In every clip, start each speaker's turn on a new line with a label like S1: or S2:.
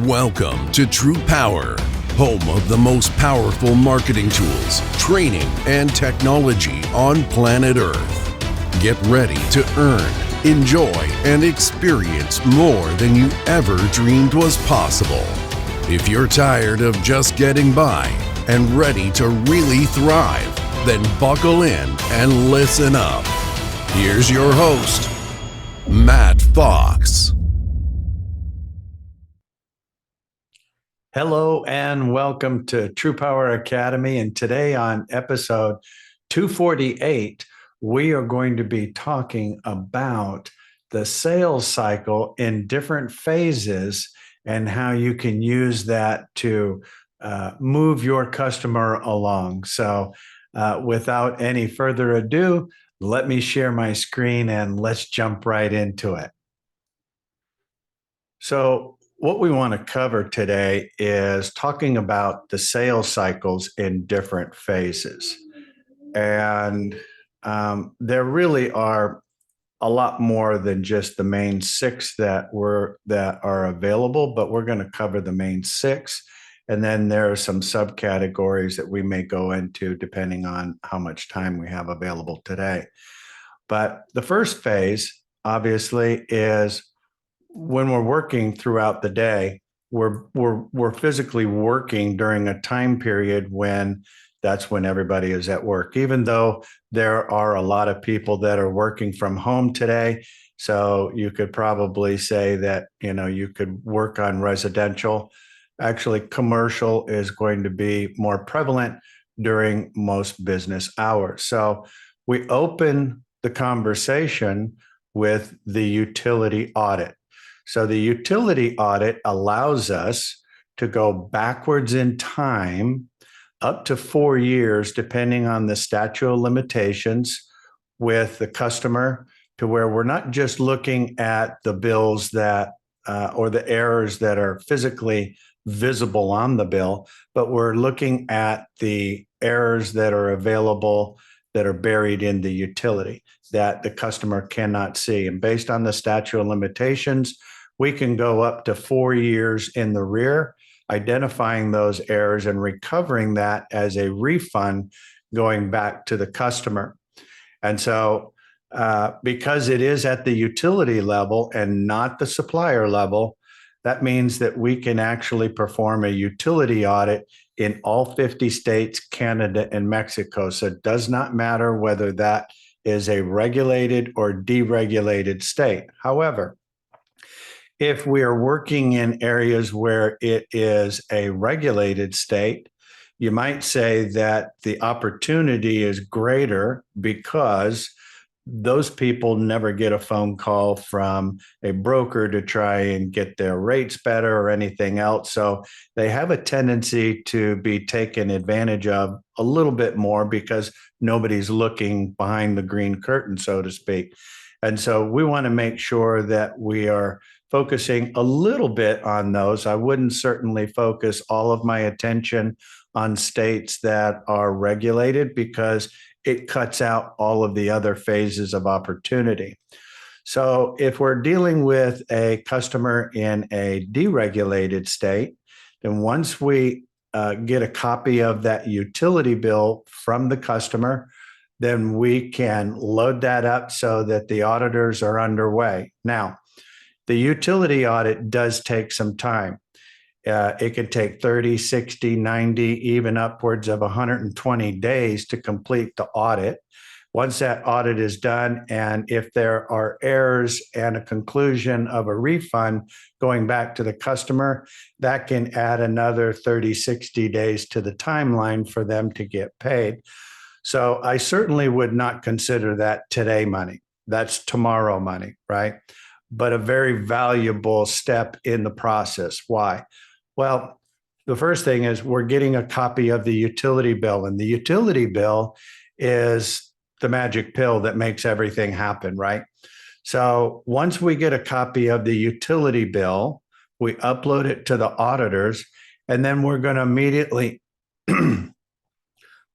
S1: Welcome to TruPowur, home of the most powerful marketing tools, training, and technology on planet Earth. Get ready to earn, enjoy, and experience more than you ever dreamed was possible. If you're tired of just getting by and ready to really thrive, then buckle in and listen up. Here's your host, Matt Fox.
S2: Hello and welcome to TruPowur Academy. And today on episode 248, we are going to be talking about the sales cycle in different phases and how you can use that to move your customer along. So without any further ado, let me share my screen and let's jump right into it. So what we want to cover today is talking about the sales cycles in different phases. And there really are a lot more than just the main six that are available, but we're going to cover the main six. And then there are some subcategories that we may go into depending on how much time we have available today. But the first phase, obviously, is when we're working throughout the day, we're physically working during a time period when that's when everybody is at work, even though there are a lot of people that are working from home today. So you could probably say that, you could work on residential. Actually, commercial is going to be more prevalent during most business hours. So we open the conversation with the utility audit. So the utility audit allows us to go backwards in time up to 4 years, depending on the statute of limitations with the customer, to where we're not just looking at the bills that or the errors that are physically visible on the bill, but we're looking at the errors that are available that are buried in the utility that the customer cannot see. And based on the statute of limitations, we can go up to 4 years in the rear, identifying those errors and recovering that as a refund going back to the customer. And so because it is at the utility level and not the supplier level, that means that we can actually perform a utility audit in all 50 states, Canada, and Mexico. So it does not matter whether that is a regulated or deregulated state. However, if we are working in areas where it is a regulated state, you might say that the opportunity is greater because those people never get a phone call from a broker to try and get their rates better or anything else. So they have a tendency to be taken advantage of a little bit more because nobody's looking behind the green curtain, so to speak. And so we want to make sure that we are focusing a little bit on those. I wouldn't certainly focus all of my attention on states that are regulated because it cuts out all of the other phases of opportunity. So if we're dealing with a customer in a deregulated state, then once we get a copy of that utility bill from the customer, then we can load that up so that the auditors are underway. Now, the utility audit does take some time. It could take 30, 60, 90, even upwards of 120 days to complete the audit. Once that audit is done, and if there are errors and a conclusion of a refund going back to the customer, that can add another 30, 60 days to the timeline for them to get paid. So I certainly would not consider that today money. That's tomorrow money, right? But a very valuable step in the process. Why? Well, the first thing is we're getting a copy of the utility bill, and the utility bill is the magic pill that makes everything happen, right? So once we get a copy of the utility bill, we upload it to the auditors, and then we're going to immediately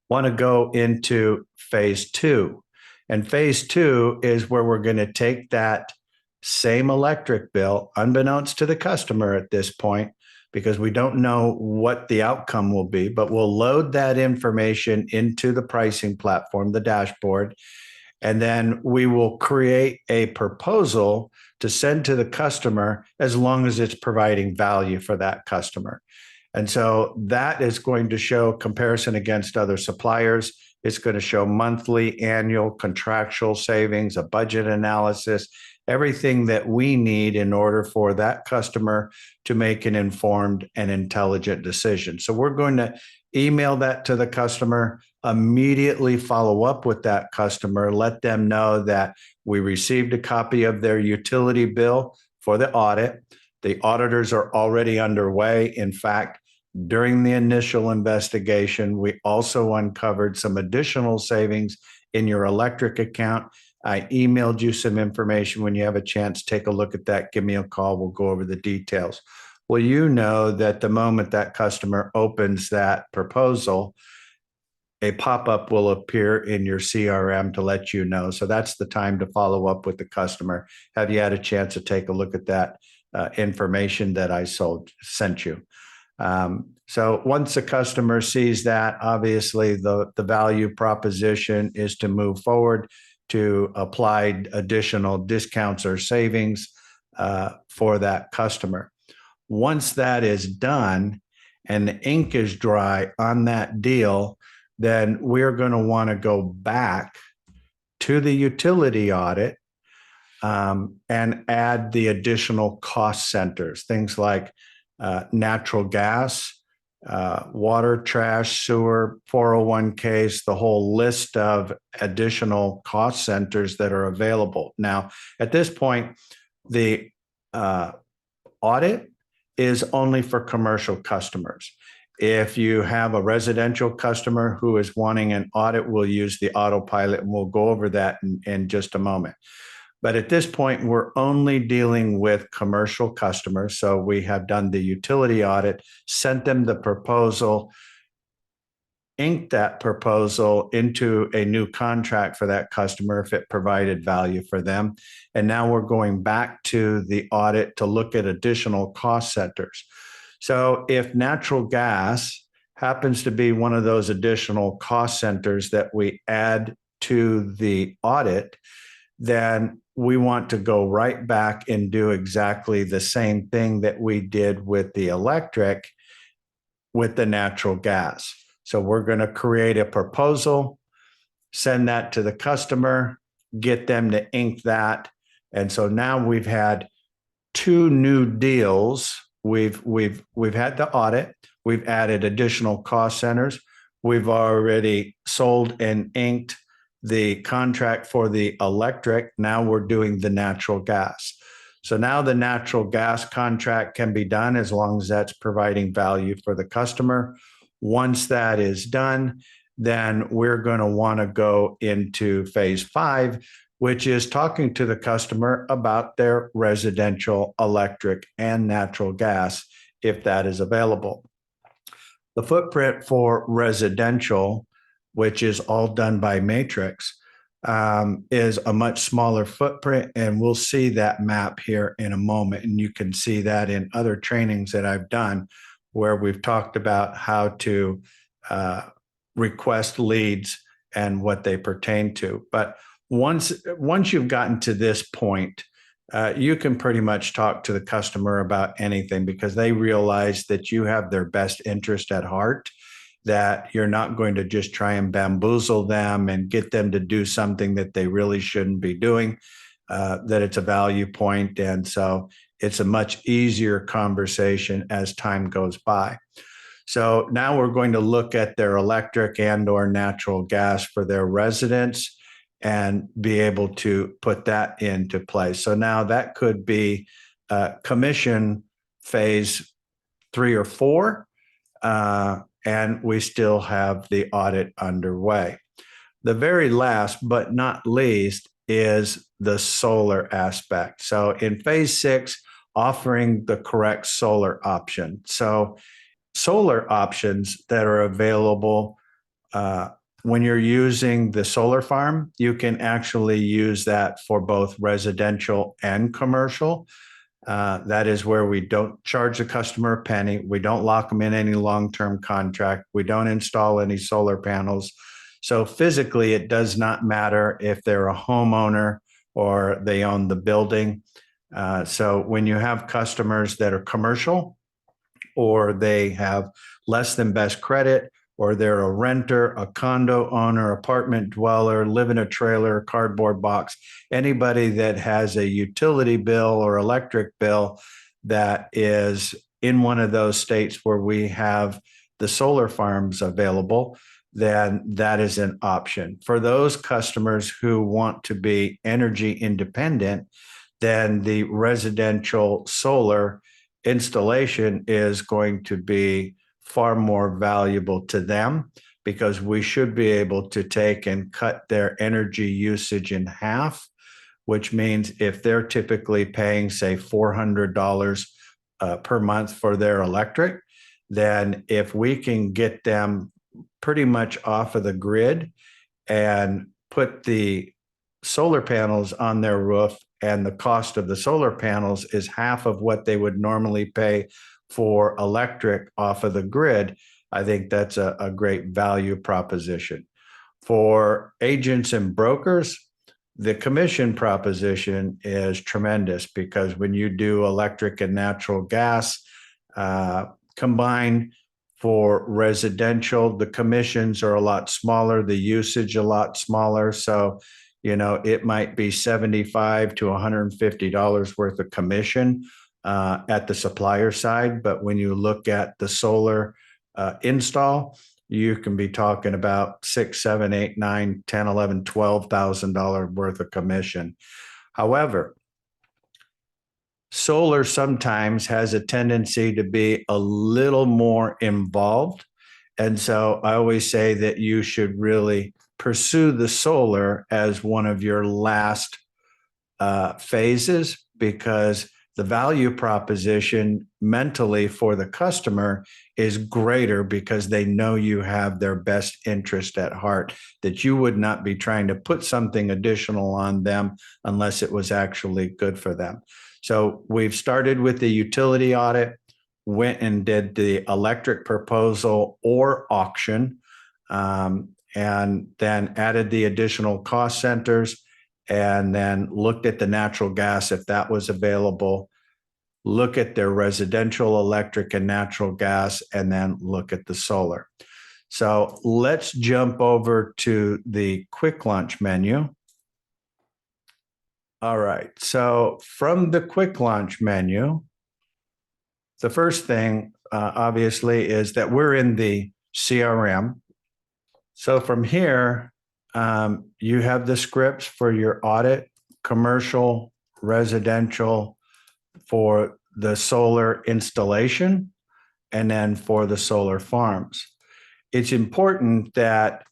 S2: want to go into phase two. And phase two is where we're going to take that same electric bill, unbeknownst to the customer at this point, because we don't know what the outcome will be, but we'll load that information into the pricing platform, the dashboard, and then we will create a proposal to send to the customer as long as it's providing value for that customer. And so that is going to show comparison against other suppliers. It's going to show monthly, annual, contractual savings, a budget analysis, everything that we need in order for that customer to make an informed and intelligent decision. So we're going to email that to the customer, immediately follow up with that customer, let them know that we received a copy of their utility bill for the audit. The auditors are already underway. In fact, during the initial investigation, we also uncovered some additional savings in your electric account. I emailed you some information. When you have a chance, take a look at that. Give me a call. We'll go over the details. Well, you know that the moment that customer opens that proposal, a pop-up will appear in your CRM to let you know. So that's the time to follow up with the customer. Have you had a chance to take a look at that information that I sent you? So once the customer sees that, obviously the value proposition is to move forward to apply additional discounts or savings for that customer. Once that is done and the ink is dry on that deal, then we're going to want to go back to the utility audit and add the additional cost centers, things like natural gas, water, trash, sewer, 401ks, the whole list of additional cost centers that are available. Now, at this point, the audit is only for commercial customers. If you have a residential customer who is wanting an audit, we'll use the autopilot, and we'll go over that in just a moment. But at this point, we're only dealing with commercial customers. So we have done the utility audit, sent them the proposal, inked that proposal into a new contract for that customer if it provided value for them. And now we're going back to the audit to look at additional cost centers. So if natural gas happens to be one of those additional cost centers that we add to the audit, then we want to go right back and do exactly the same thing that we did with the electric with the natural gas. So we're going to create a proposal, send that to the customer, get them to ink that. And so now we've had two new deals. We've had the audit. We've added additional cost centers. We've already sold and inked the contract for the electric. Now we're doing the natural gas. So now the natural gas contract can be done as long as that's providing value for the customer. Once that is done, then we're going to want to go into phase 5, which is talking to the customer about their residential electric and natural gas, if that is available. The footprint for residential, which is all done by Matrix, is a much smaller footprint. And we'll see that map here in a moment. And you can see that in other trainings that I've done where we've talked about how to request leads and what they pertain to. But once you've gotten to this point, you can pretty much talk to the customer about anything because they realize that you have their best interest at heart, that you're not going to just try and bamboozle them and get them to do something that they really shouldn't be doing, that it's a value point. And so it's a much easier conversation as time goes by. So now we're going to look at their electric and or natural gas for their residents and be able to put that into place. So now that could be commission phase 3 or 4, and we still have the audit underway. The very last but not least is the solar aspect. So in phase 6, offering the correct solar option. So solar options that are available when you're using the solar farm, you can actually use that for both residential and commercial. That is where we don't charge the customer a penny. We don't lock them in any long-term contract. We don't install any solar panels. So physically, it does not matter if they're a homeowner or they own the building. So when you have customers that are commercial, or they have less than best credit, or they're a renter, a condo owner, apartment dweller, live in a trailer, cardboard box, anybody that has a utility bill or electric bill that is in one of those states where we have the solar farms available, then that is an option. For those customers who want to be energy independent, then the residential solar installation is going to be far more valuable to them, because we should be able to take and cut their energy usage in half, which means if they're typically paying, say, $400 per month for their electric, then if we can get them pretty much off of the grid and put the solar panels on their roof, and the cost of the solar panels is half of what they would normally pay for electric off of the grid, I think that's a great value proposition. For agents and brokers, the commission proposition is tremendous, because when you do electric and natural gas combined for residential, the commissions are a lot smaller, the usage a lot smaller. So, it might be $75 to $150 worth of commission at the supplier side. But when you look at the solar install, you can be talking about $6, $7, $8, $9, $10, $11, $12,000 worth of commission. However, solar sometimes has a tendency to be a little more involved. And so I always say that you should really pursue the solar as one of your last phases, because the value proposition mentally for the customer is greater, because they know you have their best interest at heart, that you would not be trying to put something additional on them unless it was actually good for them. So we've started with the utility audit, went and did the electric proposal or auction, and then added the additional cost centers, and then looked at the natural gas if that was available, look at their residential electric and natural gas, and then look at the solar. So let's jump over to the quick launch menu. All right, so from the quick launch menu, the first thing obviously is that we're in the CRM. So from here, you have the scripts for your audit, commercial, residential, for the solar installation, and then for the solar farms. It's important that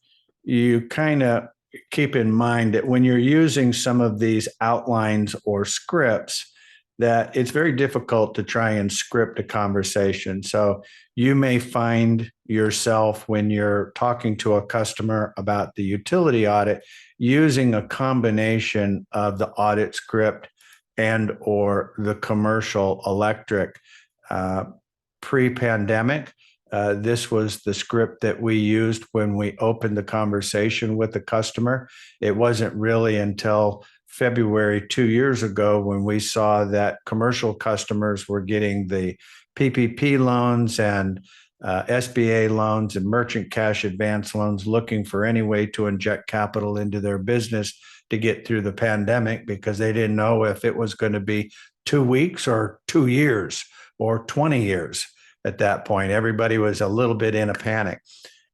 S2: you kind of keep in mind that when you're using some of these outlines or scripts, that it's very difficult to try and script a conversation. So you may find yourself, when you're talking to a customer about the utility audit, using a combination of the audit script and or the commercial electric. Pre-pandemic, this was the script that we used when we opened the conversation with the customer. It wasn't really until February 2 years ago when we saw that commercial customers were getting the PPP loans and SBA loans and merchant cash advance loans, looking for any way to inject capital into their business to get through the pandemic, because they didn't know if it was going to be 2 weeks or 2 years or 20 years. At that point, everybody was a little bit in a panic.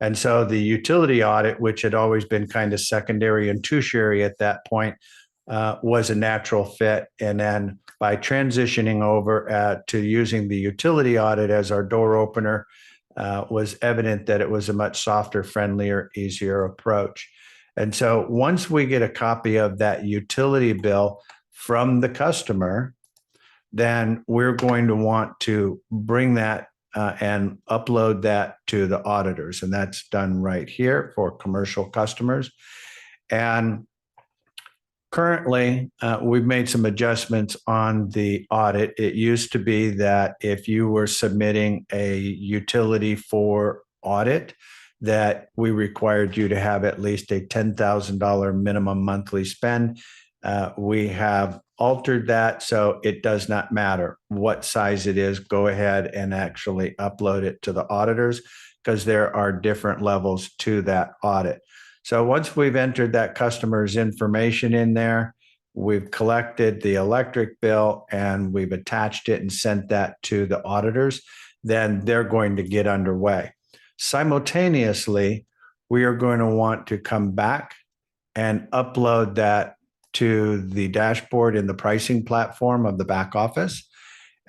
S2: And so the utility audit, which had always been kind of secondary and tertiary at that point, was a natural fit. And then by transitioning over to using the utility audit as our door opener, was evident that it was a much softer, friendlier, easier approach. And so once we get a copy of that utility bill from the customer, then we're going to want to bring that and upload that to the auditors. And that's done right here for commercial customers. And Currently, we've made some adjustments on the audit. It used to be that if you were submitting a utility for audit, that we required you to have at least a $10,000 minimum monthly spend. We have altered that, so it does not matter what size it is. Go ahead and actually upload it to the auditors, because there are different levels to that audit. So once we've entered that customer's information in there, we've collected the electric bill and we've attached it and sent that to the auditors, then they're going to get underway. Simultaneously, we are going to want to come back and upload that to the dashboard in the pricing platform of the back office.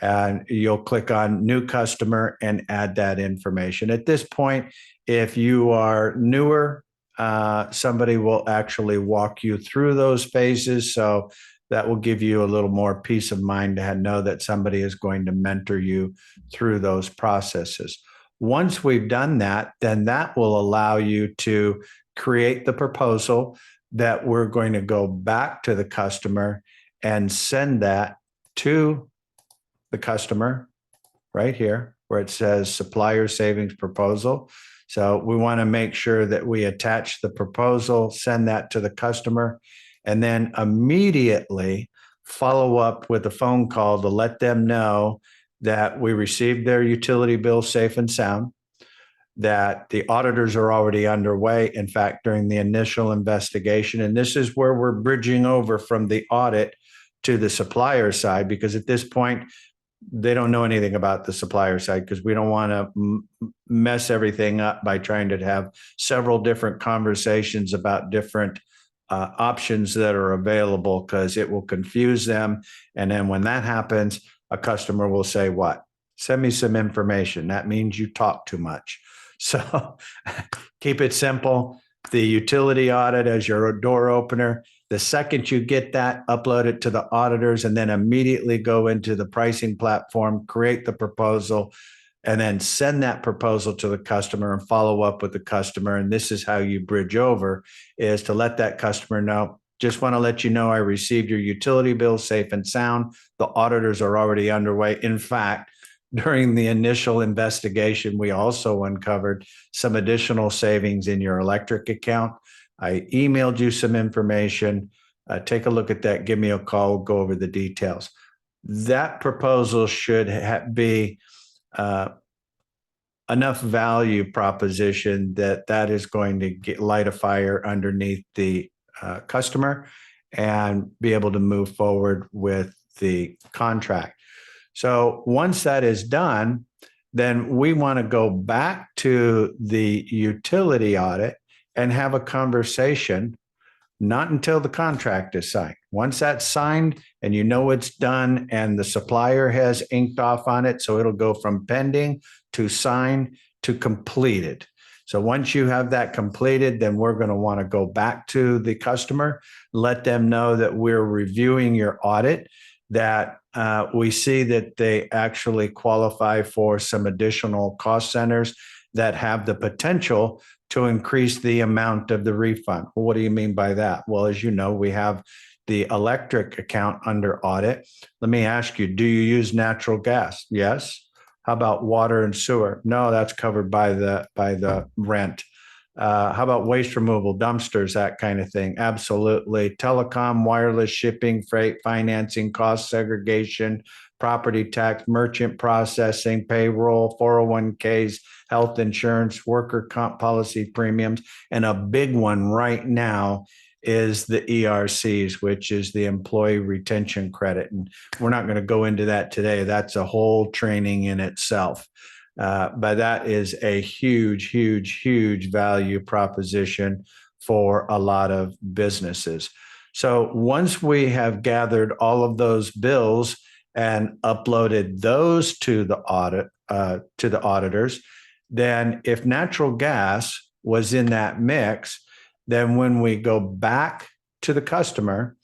S2: And you'll click on new customer and add that information. At this point, if you are newer, somebody will actually walk you through those phases. So that will give you a little more peace of mind to know that somebody is going to mentor you through those processes. Once we've done that, then that will allow you to create the proposal that we're going to go back to the customer and send that to the customer right here where it says supplier savings proposal. So we want to make sure that we attach the proposal, send that to the customer, and then immediately follow up with a phone call to let them know that we received their utility bill safe and sound, that the auditors are already underway. In fact, during the initial investigation, and this is where we're bridging over from the audit to the supplier side, because at this point, they don't know anything about the supplier side, because we don't want to mess everything up by trying to have several different conversations about different options that are available, because it will confuse them. And then when that happens, a customer will say, what? Send me some information. That means you talk too much. So keep it simple. The utility audit as your door opener. The second you get that, upload it to the auditors, and then immediately go into the pricing platform, create the proposal, and then send that proposal to the customer and follow up with the customer. And this is how you bridge over, is to let that customer know, just want to let you know I received your utility bill safe and sound. The auditors are already underway. In fact, during the initial investigation, we also uncovered some additional savings in your electric account. I emailed you some information. Take a look at that. Give me a call. We'll go over the details. That proposal should be enough value proposition that is going to light a fire underneath the customer and be able to move forward with the contract. So once that is done, then we want to go back to the utility audit and have a conversation, not until the contract is signed. Once that's signed and you know it's done and the supplier has inked off on it, so it'll go from pending to signed to completed. So once you have that completed, then we're going to want to go back to the customer, let them know that we're reviewing your audit, that we see that they actually qualify for some additional cost centers that have the potential to increase the amount of the refund. Well, what do you mean by that? Well, as you know, we have the electric account under audit. Let me ask you, do you use natural gas? Yes. How about water and sewer? No, that's covered by the rent. How about waste removal, dumpsters, that kind of thing? Absolutely. Telecom, wireless, shipping, freight, financing, cost segregation, property tax, merchant processing, payroll, 401ks, health insurance, worker comp policy premiums. And a big one right now is the ERCs, which is the employee retention credit. And we're not going to go into that today. That's a whole training in itself. But that is a huge, huge, huge value proposition for a lot of businesses. So once we have gathered all of those bills and uploaded those to the auditors, then if natural gas was in that mix, then when we go back to the customer,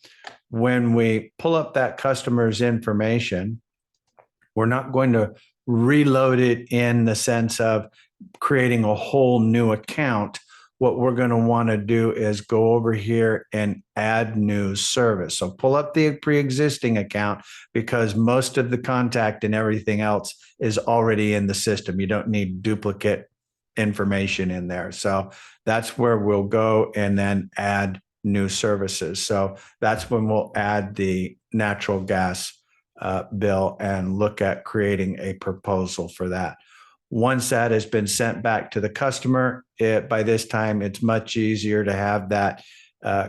S2: when we pull up that customer's information, we're not going to reload it in the sense of creating a whole new account. what we're going to want to do is go over here and add new service. So pull up the pre-existing account, because most of the contact and everything else is already in the system. You don't need duplicate information in there. So that's where we'll go and then add new services. So that's when we'll add the natural gas bill and look at creating a proposal for that. Once that has been sent back to the customer, by this time, it's much easier to have that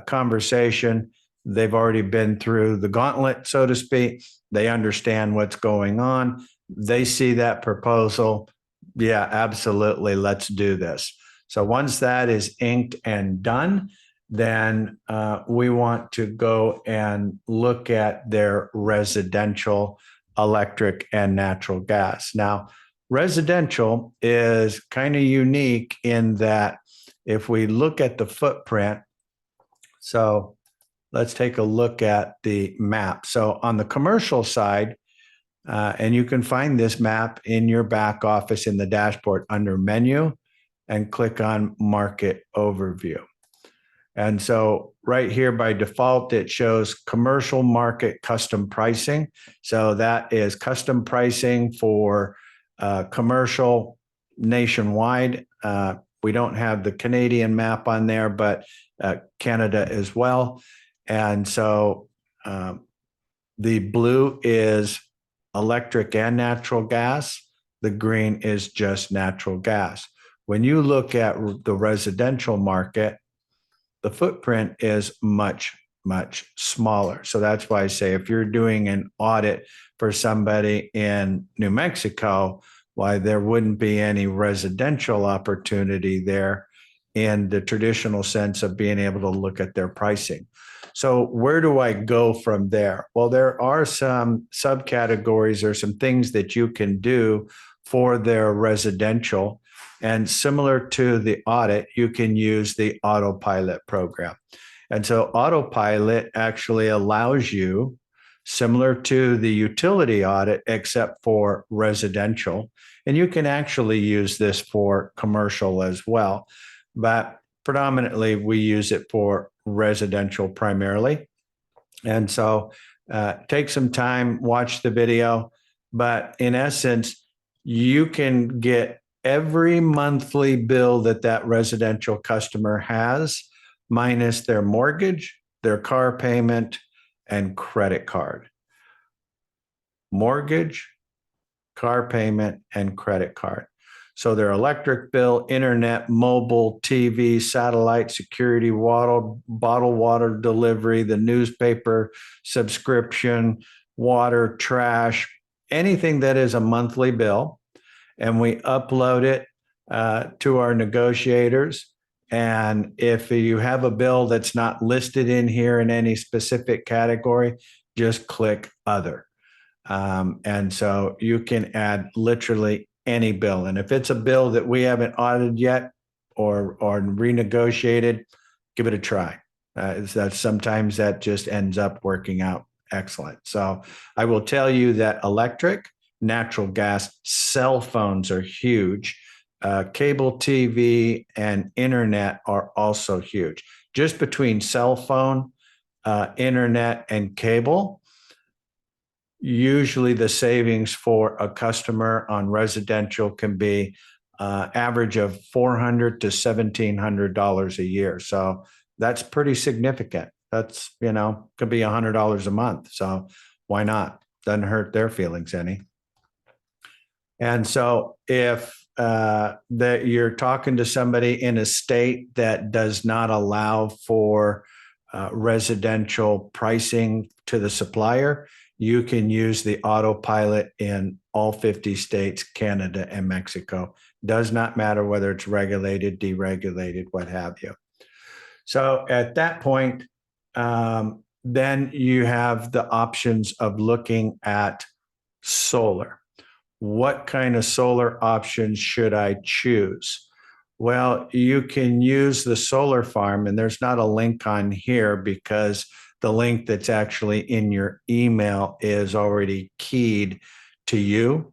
S2: conversation. They've already been through the gauntlet, so to speak. They understand what's going on. They see that proposal. Yeah, absolutely. Let's do this. So once that is inked and done, then we want to go and look at their residential electric and natural gas. Now, residential is kind of unique in that if we look at the footprint, so let's take a look at the map. So on the commercial side, and you can find this map in your back office in the dashboard under menu and click on market overview. And so right here by default, it shows commercial market custom pricing. So that is custom pricing for commercial nationwide. We don't have the Canadian map on there, but Canada as well. And so the blue is electric and natural gas. The green is just natural gas. When you look at the residential market, the footprint is much, much smaller. So that's why I say if you're doing an audit for somebody in New Mexico, why there wouldn't be any residential opportunity there in the traditional sense of being able to look at their pricing. So where do I go from there? Well, there are some subcategories or some things that you can do for their residential. And similar to the audit, you can use the autopilot program. And so autopilot actually allows you, similar to the utility audit, except for residential. And you can actually use this for commercial as well. But predominantly, we use it for residential primarily. And so take some time, watch the video. But in essence, you can get every monthly bill that residential customer has, minus their mortgage, their car payment, and credit card. Mortgage, car payment, and credit card. So their electric bill, internet, mobile, TV, satellite, security, bottled water delivery, the newspaper subscription, water, trash, anything that is a monthly bill. And we upload it to our negotiators. And if you have a bill that's not listed in here in any specific category, just click other. And so you can add literally any bill. And if it's a bill that we haven't audited yet or renegotiated, give it a try. Sometimes that just ends up working out excellent. So I will tell you that electric, natural gas, cell phones are huge. Cable TV and internet are also huge. Just between cell phone, internet, and cable, usually the savings for a customer on residential can be average of $400 to $1,700 a year. So that's pretty significant. That's, could be $100 a month. So why not? Doesn't hurt their feelings any. And so if that you're talking to somebody in a state that does not allow for residential pricing to the supplier, you can use the autopilot in all 50 states, Canada, and Mexico. Does not matter whether it's regulated, deregulated, what have you. So at that point, then you have the options of looking at solar. What kind of solar options should I choose? Well, you can use the solar farm, and there's not a link on here because the link that's actually in your email is already keyed to you.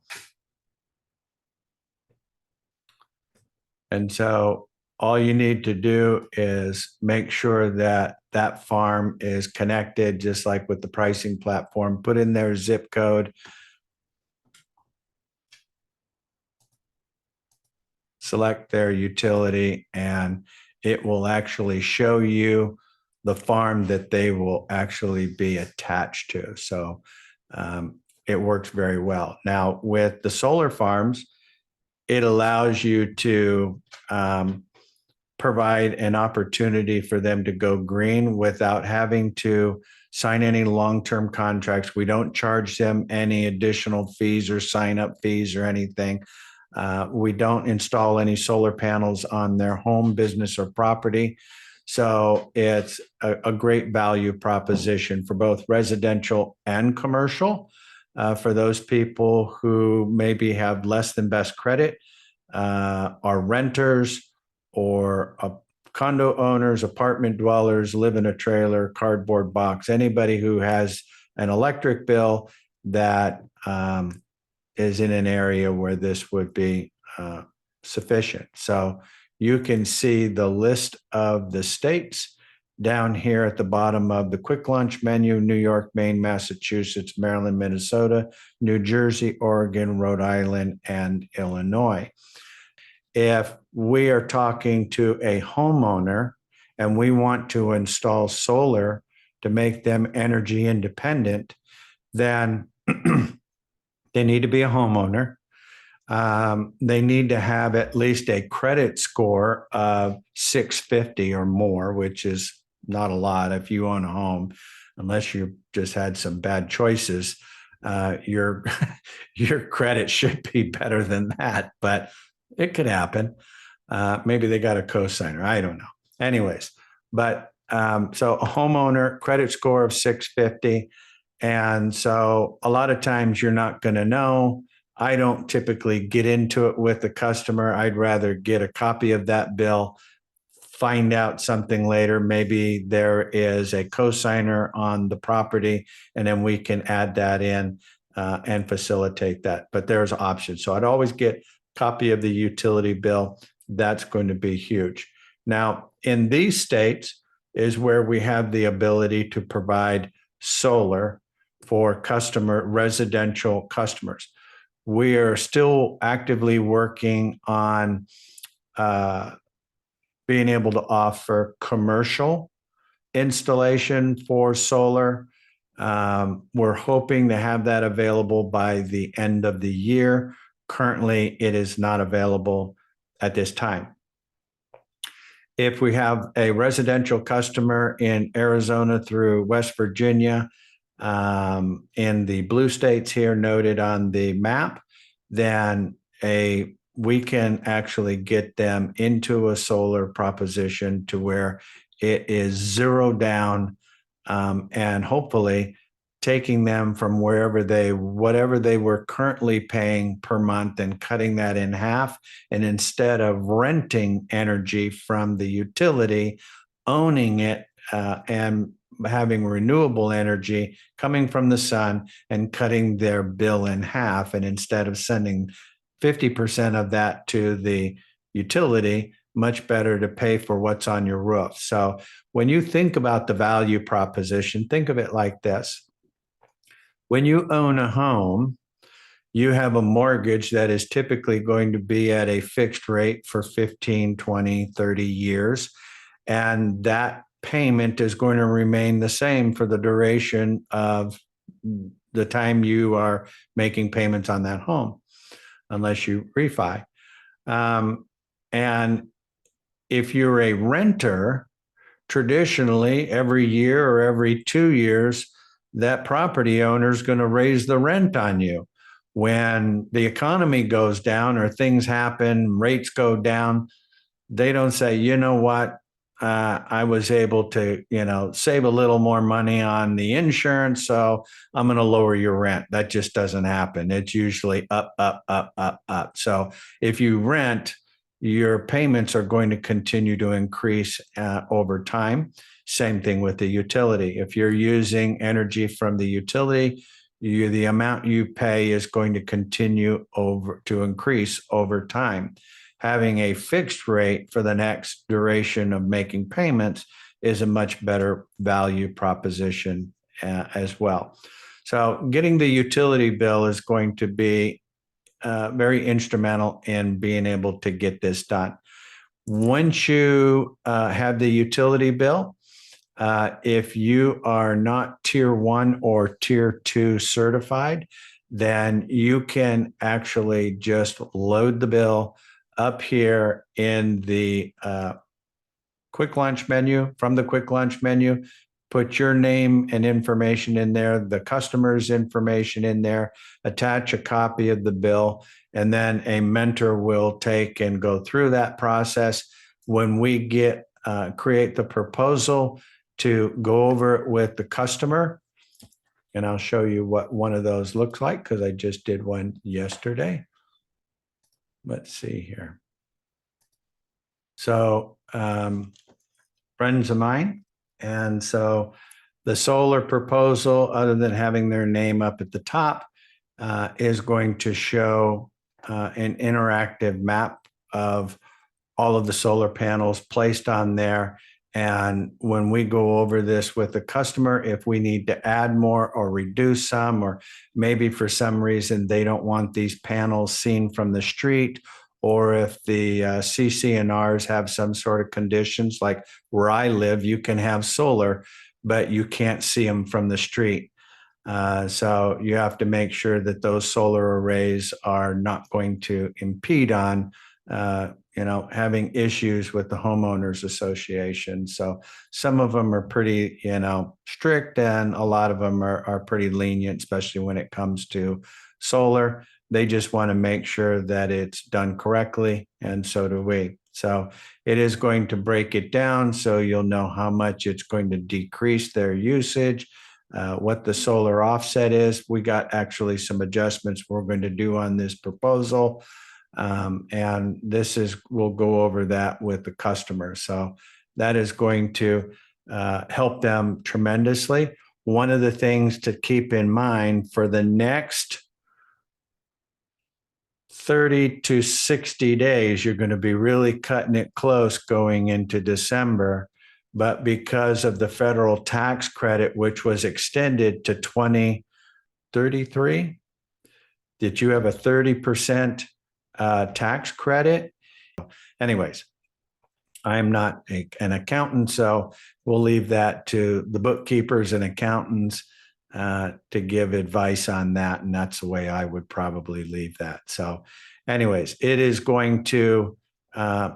S2: And so all you need to do is make sure that that farm is connected, just like with the pricing platform. Put in their zip code, select their utility, and it will actually show you the farm that they will actually be attached to. So it works very well. Now, with the solar farms, it allows you to provide an opportunity for them to go green without having to sign any long-term contracts. We don't charge them any additional fees or sign-up fees or anything. We don't install any solar panels on their home, business, or property. So it's a great value proposition for both residential and commercial. For those people who maybe have less than best credit, are renters, or condo owners, apartment dwellers, live in a trailer, cardboard box, anybody who has an electric bill that is in an area where this would be sufficient. So you can see the list of the states down here at the bottom of the quick launch menu: New York, Maine, Massachusetts, Maryland, Minnesota, New Jersey, Oregon, Rhode Island, and Illinois. If we are talking to a homeowner and we want to install solar to make them energy independent, then they need to be a homeowner. They need to have at least a credit score of 650 or more, which is not a lot if you own a home, unless you just had some bad choices. Your credit should be better than that, but it could happen. Maybe they got a cosigner. I don't know. Anyways, but so a homeowner, credit score of 650. And so a lot of times you're not going to know. I don't typically get into it with the customer. I'd rather get a copy of that bill, find out something later. Maybe there is a cosigner on the property, and then we can add that in and facilitate that. But there's options. So I'd always get a copy of the utility bill. That's going to be huge. Now, in these states is where we have the ability to provide solar for residential customers. We are still actively working on being able to offer commercial installation for solar. We're hoping to have that available by the end of the year. Currently, it is not available at this time. If we have a residential customer in Arizona through West Virginia, in the blue states here noted on the map, then we can actually get them into a solar proposition to where it is zero down, and hopefully taking them from whatever they were currently paying per month and cutting that in half. And instead of renting energy from the utility, owning it and having renewable energy coming from the sun and cutting their bill in half. And instead of sending 50% of that to the utility, much better to pay for what's on your roof. So when you think about the value proposition, think of it like this. When you own a home, you have a mortgage that is typically going to be at a fixed rate for 15, 20, 30 years. And that payment is going to remain the same for the duration of the time you are making payments on that home, unless you refi. And if you're a renter, traditionally every year or every 2 years, that property owner is going to raise the rent on you. When the economy goes down or things happen, rates go down, they don't say, you know what, I was able to, save a little more money on the insurance, so I'm going to lower your rent. That just doesn't happen. It's usually up, up, up, up, up. So if you rent, your payments are going to continue to increase over time. Same thing with the utility. If you're using energy from the utility, the amount you pay is going to continue to increase over time. having a fixed rate for the next duration of making payments is a much better value proposition as well. So getting the utility bill is going to be very instrumental in being able to get this done. Once you have the utility bill, if you are not tier 1 or tier 2 certified, then you can actually just load the bill up here in the quick launch menu. From the quick launch menu, put your name and information in there, the customer's information in there, attach a copy of the bill, and then a mentor will take and go through that process. When we create the proposal to go over it with the customer, and I'll show you what one of those looks like because I just did one yesterday. Let's see here. So friends of mine, and so the solar proposal, other than having their name up at the top, is going to show an interactive map of all of the solar panels placed on there. And when we go over this with the customer, if we need to add more or reduce some, or maybe for some reason they don't want these panels seen from the street, or if the CC&Rs have some sort of conditions, like where I live, you can have solar, but you can't see them from the street. So you have to make sure that those solar arrays are not going to impede on having issues with the homeowners association. So some of them are pretty, strict, and a lot of them are pretty lenient, especially when it comes to solar. They just want to make sure that it's done correctly, and so do we. So it is going to break it down so you'll know how much it's going to decrease their usage, what the solar offset is. We got actually some adjustments we're going to do on this proposal. And we'll go over that with the customer. So that is going to help them tremendously. One of the things to keep in mind for the next 30 to 60 days, you're going to be really cutting it close going into December. But because of the federal tax credit, which was extended to 2033, did you have a 30% tax credit? Anyways, I'm not an accountant, so we'll leave that to the bookkeepers and accountants to give advice on that. And that's the way I would probably leave that. So anyways, it is going to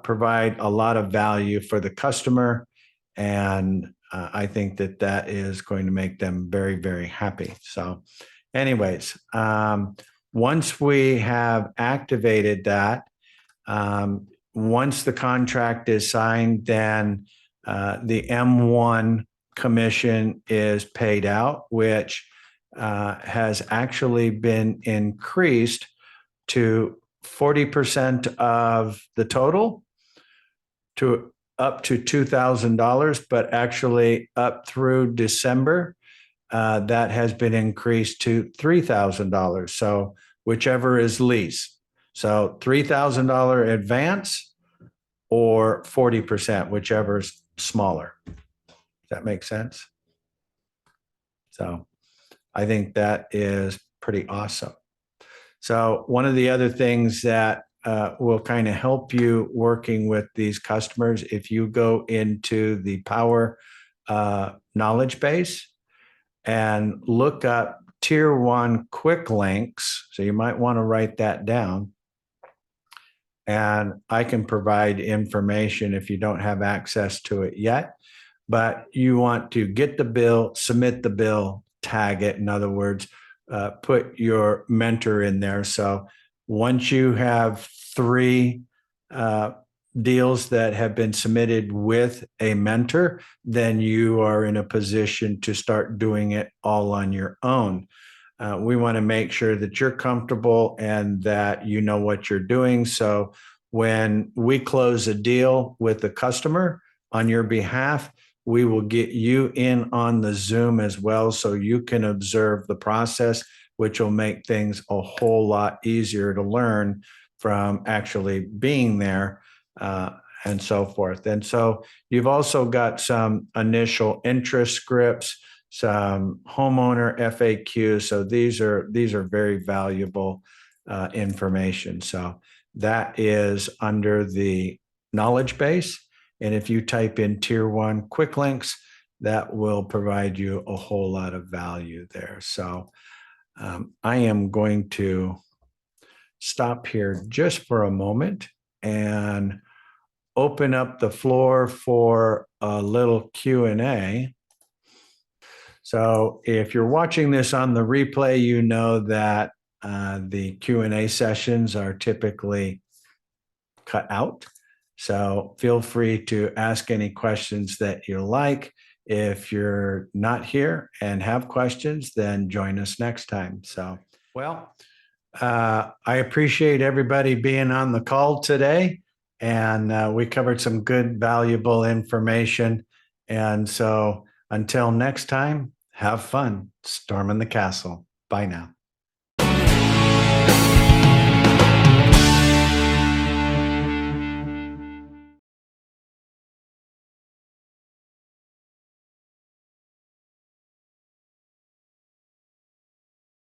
S2: provide a lot of value for the customer. And I think that is going to make them very, very happy. So anyways, once we have activated that, once the contract is signed, then the M1 commission is paid out, which has actually been increased to 40% of the total, to up to $2,000, but actually up through December, that has been increased to $3,000. So whichever is least. So $3,000 advance or 40%, whichever is smaller. Does that make sense? So I think that is pretty awesome. So one of the other things that will kind of help you working with these customers, if you go into the Power knowledge base and look up tier 1 quick links, so you might want to write that down. And I can provide information if you don't have access to it yet, but you want to get the bill, submit the bill, tag it. In other words, put your mentor in there. So once you have 3 deals that have been submitted with a mentor, then you are in a position to start doing it all on your own. We want to make sure that you're comfortable and that you know what you're doing. So when we close a deal with the customer on your behalf, we will get you in on the Zoom as well, so you can observe the process, which will make things a whole lot easier to learn from actually being there, and so forth. And so you've also got some initial interest scripts, some homeowner FAQs. So these are very valuable information. So that is under the knowledge base. And if you type in tier 1 quick links, that will provide you a whole lot of value there. So I am going to stop here just for a moment and open up the floor for a little Q&A. So if you're watching this on the replay, you know that the Q&A sessions are typically cut out. So feel free to ask any questions that you like. If you're not here and have questions, then join us next time. So, well, I appreciate everybody being on the call today. And we covered some good, valuable information. And so until next time, have fun storming the castle. Bye now.